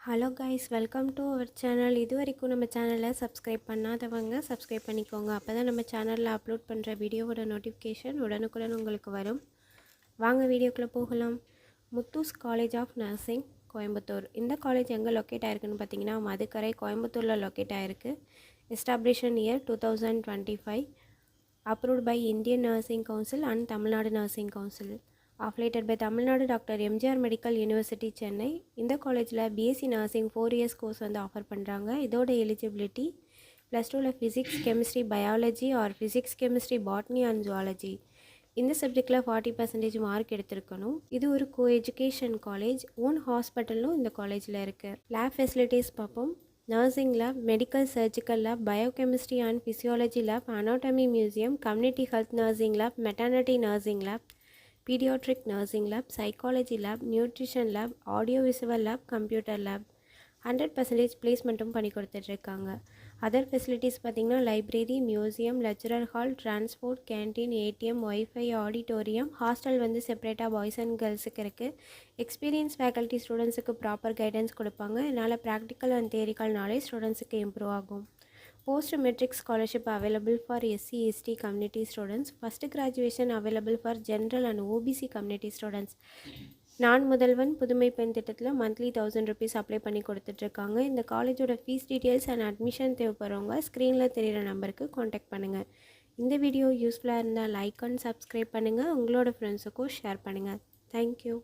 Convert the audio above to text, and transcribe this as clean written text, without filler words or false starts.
Hello guys, welcome to our channel. இது வரைக்கும் நம்ம சேனலை சப்ஸ்கிரைப் பண்ணாதவங்க சப்ஸ்கிரைப் பண்ணிக்கோங்க. அப்போ தான் நம்ம சேனலில் அப்லோட் பண்ணுற வீடியோவோட நோட்டிஃபிகேஷன் உடனுக்குடன் உங்களுக்கு வரும். வாங்க வீடியோக்குள்ளே போகலாம். Muthus college of nursing, Coimbatore. இந்த காலேஜ் எங்கே லொக்கேட் ஆகிருக்குன்னு பார்த்தீங்கன்னா மதுக்கரை, கோயம்புத்தூரில் லொக்கேட் ஆகிருக்கு. Establishment year 2025. Approved by Indian nursing council and Tamil Nadu nursing council. Affiliated by Tamil Nadu doctor MGR medical university Chennai. இந்த காலேஜில் பிஎஸ்சி நர்சிங் 4 இயர்ஸ் கோர்ஸ் வந்து ஆஃபர் பண்ணுறாங்க. இதோட எலிஜிபிலிட்டி +2ல் physics chemistry biology or physics chemistry botany and zoology இந்த சப்ஜெக்டில் 40% mark எடுத்திருக்கணும். இது ஒரு கோ எஜுகேஷன் காலேஜ். ஓன் ஹாஸ்பிட்டலும் இந்த காலேஜில் இருக்குது. லேப் ஃபெசிலிட்டிஸ் பார்ப்போம். Nursing lab, medical surgical lab, biochemistry and physiology lab, anatomy museum, community health nursing lab, maternity nursing lab, pediatric nursing lab, psychology lab, nutrition lab, audio visual lab, computer lab. 100% பிளேஸ்மெண்ட்டும் பண்ணி கொடுத்துட்ருக்காங்க. Other facilities பார்த்திங்கன்னா library, museum, lecturer hall, transport, canteen, ATM, wifi, auditorium. Hostel வந்து செப்பரேட்டாக boys and கேர்ள்ஸுக்கு இருக்குது. Experience faculty ஸ்டூடெண்ட்ஸுக்கு proper guidance கொடுப்பாங்க. இதனால் practical and தியரிக்கல் knowledge ஸ்டூடெண்ட்ஸுக்கு இம்ப்ரூவ் ஆகும். Post metric scholarship available for SC/ST community students. First graduation available for general and OBC community students. நான் முதல்வன் புதுமை பெண் திட்டத்தில் மந்த்லி 1000 rupees அப்ளை பண்ணி கொடுத்துட்ருக்காங்க. இந்த காலேஜோட ஃபீஸ் டீட்டெயில்ஸ் அண்ட் அட்மிஷன் தேவைப்படுறவங்க ஸ்க்ரீனில் தெரிகிற நம்பருக்கு காண்டாக்ட் பண்ணுங்கள். இந்த வீடியோ யூஸ்ஃபுல்லாக இருந்தால் லைக் அண்ட் சப்ஸ்கிரைப் பண்ணுங்கள். உங்களோட ஃப்ரெண்ட்ஸுக்கும் ஷேர் பண்ணுங்கள். தேங்க்யூ.